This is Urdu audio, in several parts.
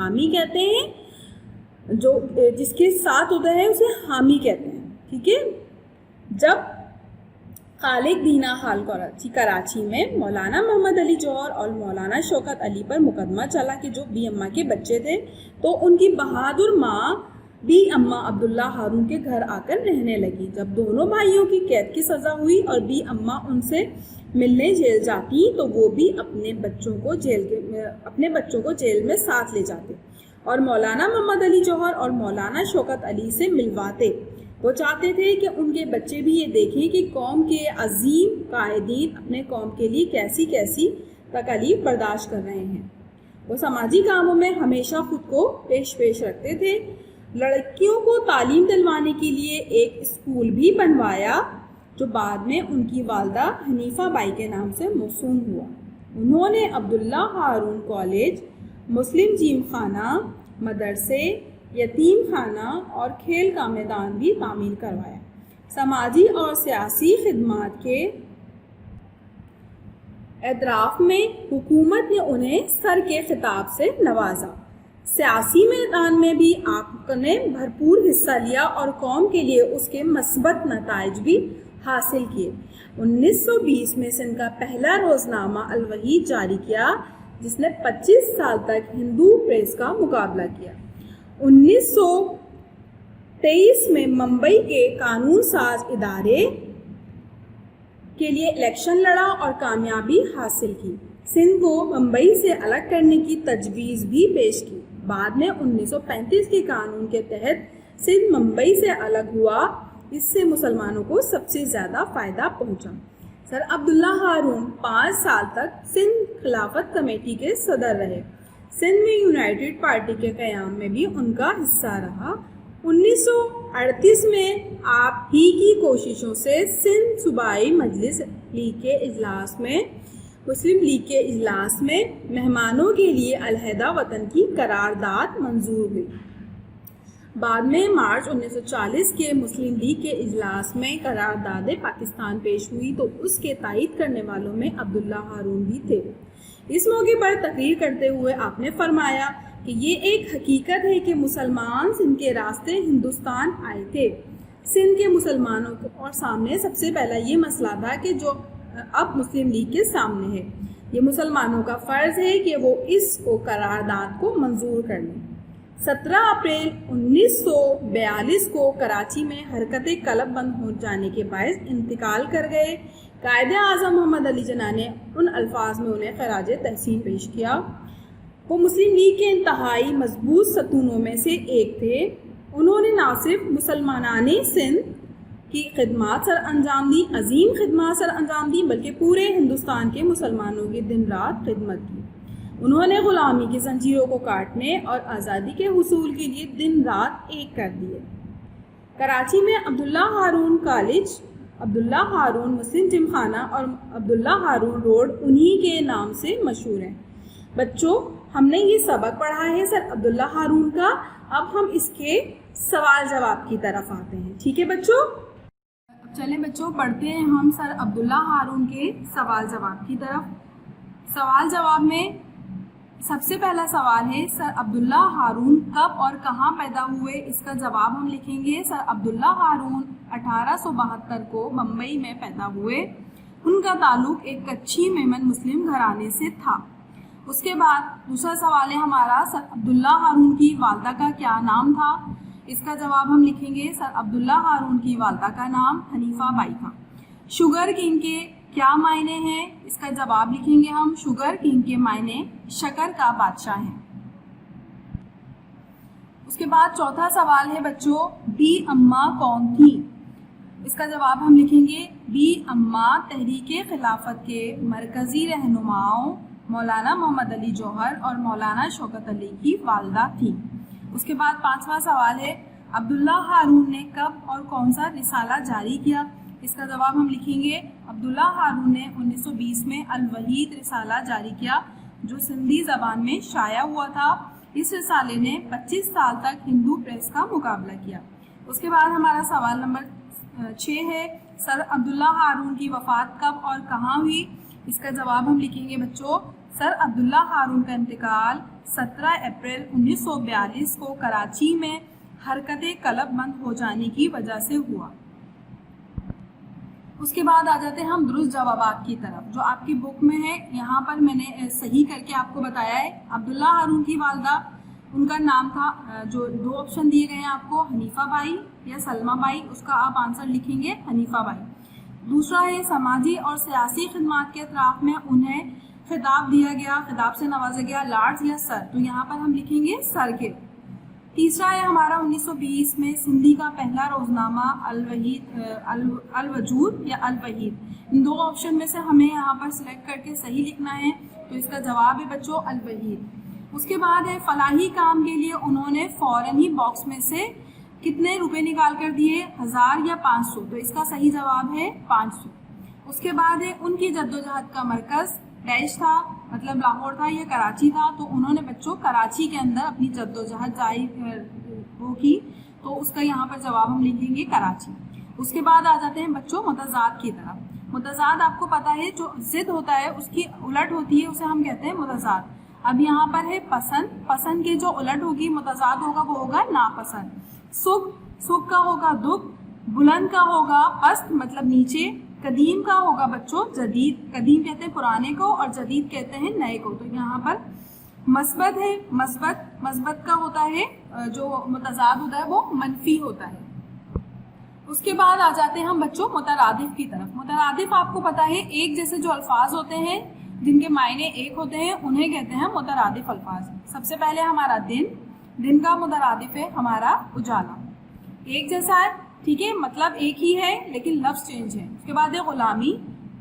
حامی کہتے ہیں, جو جس کے ساتھ ہوتا ہے اسے حامی کہتے ہیں. ٹھیک ہے. جب خالق دینہ ہال کراچی میں مولانا محمد علی جوہر اور مولانا شوکت علی پر مقدمہ چلا کہ جو بی اماں کے بچے تھے, تو ان کی بہادر ماں بی اماں عبداللہ ہارون کے گھر آ کر رہنے لگی. جب دونوں بھائیوں کی قید کی سزا ہوئی اور بی اماں ان سے ملنے جیل جاتی تو وہ بھی اپنے بچوں کو جیل میں ساتھ لے جاتے اور مولانا محمد علی جوہر اور مولانا شوکت علی سے ملواتے. وہ چاہتے تھے کہ ان کے بچے بھی یہ دیکھیں کہ قوم کے عظیم قائدین اپنے قوم کے لیے کیسی کیسی تکالیف برداشت کر رہے ہیں. وہ سماجی کاموں میں ہمیشہ خود کو پیش رکھتے تھے. لڑکیوں کو تعلیم دلوانے کے لیے ایک اسکول بھی بنوایا جو بعد میں ان کی والدہ حنیفہ بائی کے نام سے موسوم ہوا. انہوں نے عبداللہ ہارون کالج, مسلم جیم خانہ, مدرسے, یتیم خانہ اور کھیل کا میدان بھی تعمیر کروایا. سماجی اور سیاسی خدمات کے اعتراف میں حکومت نے انہیں سر کے خطاب سے نوازا. سیاسی میدان میں بھی آپ نے بھرپور حصہ لیا اور قوم کے لیے اس کے مثبت نتائج بھی حاصل کیے. 1920 میں سندھ کا پہلا روزنامہ الوحید جاری کیا جس نے 25 سال تک ہندو پریس کا مقابلہ کیا. 1923 میں ممبئی کے قانون ساز ادارے کے لیے الیکشن لڑا اور کامیابی حاصل کی. سندھ کو ممبئی سے الگ کرنے کی تجویز بھی پیش کی. بعد میں 1935 کے قانون کے تحت سندھ ممبئی سے الگ ہوا. اس سے مسلمانوں کو سب سے زیادہ فائدہ پہنچا. سر عبداللہ ہارون 5 سال تک سندھ خلافت کمیٹی کے صدر رہے. سندھ میں یونائٹڈ پارٹی کے قیام میں بھی ان کا حصہ رہا. 1938 میں آپ ہی کی کوششوں سے سندھ صوبائی مجلس لیگ کے اجلاس میں مسلم لیگ کے اجلاس میں مہمانوں کے لیے علیحدہ وطن کی قرارداد منظور ہوئی. بعد میں مارچ 1940 کے مسلم لیگ کے اجلاس میں قرارداد پاکستان پیش ہوئی تو اس کے تائید کرنے والوں میں عبداللہ ہارون بھی تھے. اس موقع پر تقریر کرتے ہوئے آپ نے فرمایا کہ یہ ایک حقیقت ہے کہ مسلمان سندھ کے راستے ہندوستان آئے تھے. سندھ کے مسلمانوں اور سامنے سب سے پہلا یہ مسئلہ تھا کہ جو اب مسلم لیگ کے سامنے ہے. یہ مسلمانوں کا فرض ہے کہ وہ اس کو قرارداد کو منظور کر لیں. 17 اپریل 1942 کو کراچی میں حرکت قلب بند ہو جانے کے باعث انتقال کر گئے. قائد اعظم محمد علی جناح نے ان الفاظ میں انہیں خراج تحسین پیش کیا. وہ مسلم لیگ کے انتہائی مضبوط ستونوں میں سے ایک تھے. انہوں نے نہ صرف مسلمانان سندھ کی خدمات سر انجام دی, عظیم خدمات سر انجام دی, بلکہ پورے ہندوستان کے مسلمانوں کی دن رات خدمت کی. انہوں نے غلامی کی زنجیروں کو کاٹنے اور آزادی کے حصول کے لیے دن رات ایک کر دیے. کراچی میں عبداللہ ہارون کالج, عبداللہ ہارون مسلم جم خانہ اور عبداللہ ہارون روڈ انہی کے نام سے مشہور ہیں. بچوں, ہم نے یہ سبق پڑھا ہے سر عبداللہ ہارون کا. اب ہم اس کے سوال جواب کی طرف آتے ہیں. ٹھیک ہے بچوں, چلیں بچوں پڑھتے ہیں ہم سر عبداللہ ہارون کے سوال جواب کی طرف. سوال جواب میں سب سے پہلا سوال ہے سر عبداللہ ہارون کب اور کہاں پیدا ہوئے. اس کا جواب ہم لکھیں گے سر عبداللہ ہارون 1872 کو ممبئی میں پیدا ہوئے. ان کا تعلق ایک کچھی میمن مسلم گھرانے سے تھا. اس کے بعد دوسرا سوال ہے ہمارا سر عبداللہ ہارون کی والدہ کا کیا نام تھا. اس کا جواب ہم لکھیں گے سر عبداللہ ہارون کی والدہ کا نام حنیفہ بائی تھا. شوگر کنگ کے کیا معنی ہیں. اس کا جواب لکھیں گے ہم شوگر کنگ کے معنی شکر کا بادشاہ ہیں. اس کے بعد چوتھا سوال ہے بچوں بی اماں کون تھی. اس کا جواب ہم لکھیں گے بی اماں تحریک خلافت کے مرکزی رہنماؤں مولانا محمد علی جوہر اور مولانا شوکت علی کی والدہ تھی. اس کے بعد پانچواں سوال ہے عبداللہ ہارون نے کب اور کون سا رسالہ جاری کیا. اس کا جواب ہم لکھیں گے عبداللہ ہارون نے 1920 میں الوحید رسالہ جاری کیا جو سندھی زبان میں شائع ہوا تھا. اس رسالے نے 25 سال تک ہندو پریس کا مقابلہ کیا. اس کے بعد ہمارا سوال نمبر 6 ہے سر عبداللہ ہارون کی وفات کب اور کہاں ہوئی. اس کا جواب ہم لکھیں گے بچوں سر عبداللہ ہارون کا انتقال 17 اپریل 1942 کو کراچی میں حرکت قلب بند ہو جانے کی وجہ سے ہوا۔ اس کے بعد آ جاتے ہیں ہم درست جوابات کی طرف جو آپ کی بک میں ہے۔ یہاں پر میں نے صحیح کر کے آپ کو بتایا ہے۔ عبداللہ ہارون کی والدہ، ان کا نام تھا، جو 2 آپشن دیے گئے ہیں آپ کو، حنیفہ بائی یا سلمہ بائی، اس کا آپ آنسر لکھیں گے حنیفہ بائی۔ دوسرا ہے سماجی اور سیاسی خدمات کے اطراف میں انہیں خطاب دیا گیا، خطاب سے نوازا گیا، لارڈز یا سر، تو یہاں پر ہم لکھیں گے سر کے۔ تیسرا ہے ہمارا 1920 میں سندھی کا پہلا روزنامہ الوجود یا الوحید۔ ان 2 آپشن میں سے ہمیں یہاں پر سلیکٹ کر کے صحیح لکھنا ہے، تو اس کا جواب ہے بچوں الوحید۔ اس کے بعد ہے فلاحی کام کے لیے انہوں نے فوراً ہی باکس میں سے کتنے روپے نکال کر دیے، 1000 یا 500، تو اس کا صحیح جواب ہے 500۔ اس کے بعد ہے ان کی جدوجہد کا مرکز ڈیش تھا، مطلب لاہور تھا یا کراچی تھا، تو انہوں نے بچوں کراچی کے اندر اپنی جدوجہد جاری وہ کی، تو اس کا یہاں پر جواب ہم لکھیں گے کراچی۔ اس کے بعد آ جاتے ہیں بچوں متضاد کی طرف۔ متضاد آپ کو پتا ہے جو ضد ہوتا ہے اس کی الٹ ہوتی ہے، اسے ہم کہتے ہیں متضاد۔ اب یہاں پر ہے پسند، پسند کی جو الٹ ہوگی متضاد ہوگا وہ ہوگا ناپسند۔ سکھ، سکھ کا ہوگا دکھ، بلند کا ہوگا پست مطلب نیچے، قدیم کا ہوگا بچوں جدید، قدیم کہتے ہیں پرانے کو اور جدید کہتے ہیں نئے کو، تو یہاں پر مثبت ہے، مثبت، مثبت کا ہوتا ہے جو متضاد ہوتا ہے وہ منفی ہوتا ہے۔ اس کے بعد آ جاتے ہیں ہم بچوں مترادف کی طرف۔ مترادف آپ کو پتا ہے ایک جیسے جو الفاظ ہوتے ہیں جن کے معنی ایک ہوتے ہیں انہیں کہتے ہیں مترادف الفاظ۔ سب سے پہلے ہمارا دن، دن کا مترادف ہے ہمارا اجالا، ایک جیسا ہے، ٹھیک ہے، مطلب ایک ہی ہے لیکن لفظ چینج ہے۔ اس کے بعد ہے غلامی،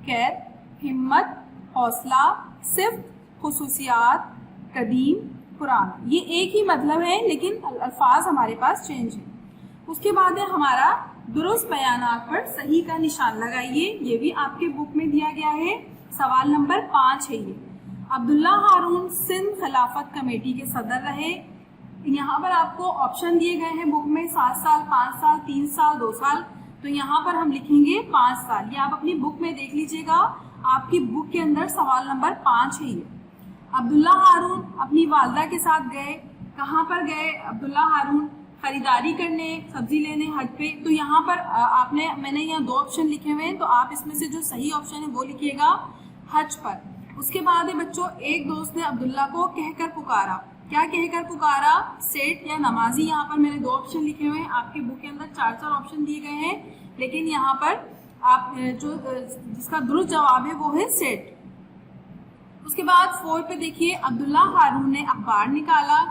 قید، ہمت، حوصلہ، صفت، خصوصیات، قدیم، پرانا، یہ ایک ہی مطلب ہے لیکن الفاظ ہمارے پاس چینج ہے۔ اس کے بعد ہے ہمارا درست بیانات پر صحیح کا نشان لگائیے، یہ بھی آپ کے بک میں دیا گیا ہے، سوال نمبر 5 ہے یہ۔ عبداللہ ہارون سندھ خلافت کمیٹی کے صدر رہے۔ یہاں پر آپ کو آپشن دیے گئے ہیں بک میں 7 سال، 5 سال، 3 سال، 2 سال، تو یہاں پر ہم لکھیں گے 5 سال۔ یہ آپ اپنی بک میں دیکھ لیجئے گا، آپ کی بک کے اندر سوال نمبر 5 ہے یہ۔ عبداللہ ہارون اپنی والدہ کے ساتھ گئے، کہاں پر گئے عبداللہ ہارون؟ خریداری کرنے، سبزی لینے، حج پہ، تو یہاں پر میں نے یہاں 2 آپشن لکھے ہوئے ہیں، تو آپ اس میں سے جو صحیح آپشن ہے وہ لکھیے گا حج پر۔ اس کے بعد ہے بچوں ایک دوست نے عبداللہ کو کہہ کر پکارا، کیا کہہ کر پکارا؟ سیٹ یا نمازی۔ یہاں پر میں نے 2 آپشن لکھے ہوئے ہیں، آپ کی بک کے اندر 4 آپشن دیے گئے ہیں، لیکن یہاں پر آپ جو جس کا درست جواب ہے وہ ہے سیٹ۔ اس کے بعد 4 پہ دیکھیے، عبداللہ ہارون نے اخبار نکالا،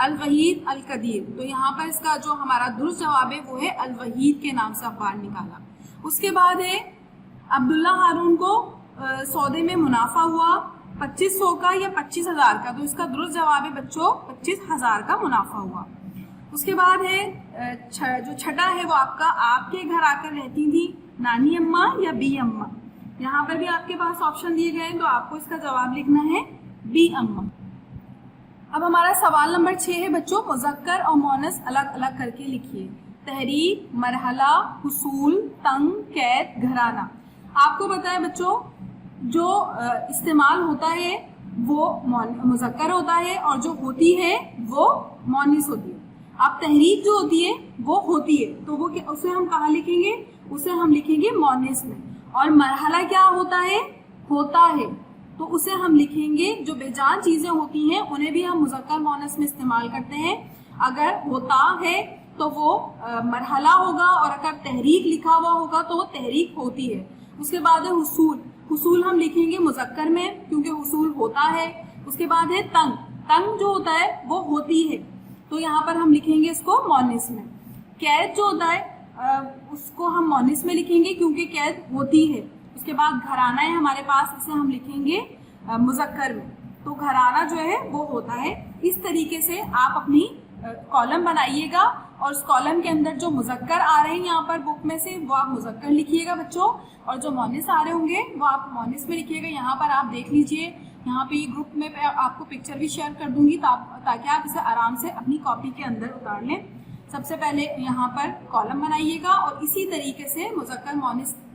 الوحید، القدیر، تو یہاں پر اس کا جو ہمارا درست جواب ہے وہ ہے الوحید کے نام سے اخبار نکالا۔ اس کے بعد ہے عبداللہ ہارون کو سودے میں منافع ہوا 2500 کا یا 25,000 کا، تو اس کا درست جواب ہے بچوں 25,000 کا منافع ہوا۔ اس کے بعد ہے جو چھٹا ہے وہ آپ کا، آپ کے گھر آ کر رہتی تھی نانی اماں یا بی اماں۔ یہاں پر بھی آپ کے پاس آپشن دیے گئے ہیں، تو آپ کو اس کا جواب لکھنا ہے بی اماں۔ اب ہمارا سوال نمبر 6 ہے بچوں، مذکر اور مؤنث الگ الگ کر کے لکھیے۔ تحریک، مرحلہ، حصول، تنگ، قید، گھرانہ۔ آپ کو پتا ہے بچوں جو استعمال ہوتا ہے وہ مذکر ہوتا ہے اور جو ہوتی ہے وہ مؤنث ہوتی ہے۔ اب تحریک جو ہوتی ہے وہ ہوتی ہے، تو وہ اسے ہم کہاں لکھیں گے؟ اسے ہم لکھیں گے مؤنث میں۔ اور مرحلہ کیا ہوتا ہے؟ ہوتا ہے، تو اسے ہم لکھیں گے، جو بے جان چیزیں ہوتی ہیں انہیں بھی ہم مذکر مؤنث میں استعمال کرتے ہیں۔ اگر ہوتا ہے تو وہ مرحلہ ہوگا، اور اگر تحریک لکھا ہوا ہوگا تو وہ تحریک ہوتی ہے۔ اس کے بعد ہے حصول، حصول ہم لکھیں گے مذکر میں کیونکہ حصول ہوتا ہے۔ اس کے بعد ہے تنگ، تنگ جو ہوتا ہے وہ ہوتی ہے، تو یہاں پر ہم لکھیں گے اس کو مؤنث میں۔ قید جو ہوتا ہے اس کو ہم مؤنث میں لکھیں گے کیونکہ قید ہوتی ہے۔ اس کے بعد گھرانہ ہے ہمارے پاس، اسے ہم لکھیں گے مذکر میں، تو گھرانہ جو ہے وہ ہوتا ہے۔ اس طریقے سے آپ اپنی کالم بنائیے گا، اور اس کالم کے اندر جو مذکر آ رہے ہیں یہاں پر بک میں سے وہ آپ مذکر لکھیے گا بچوں، اور جو مؤنث آ رہے ہوں گے وہ آپ مؤنث میں لکھیے گا۔ یہاں پر آپ دیکھ لیجئے، یہاں پہ یہ گروپ میں آپ کو پکچر بھی شیئر کر دوں گی تاکہ آپ اسے آرام سے اپنی کاپی کے اندر اتار لیں۔ سب سے پہلے یہاں پر کالم بنائیے گا اور اسی طریقے سے مذکر مؤنث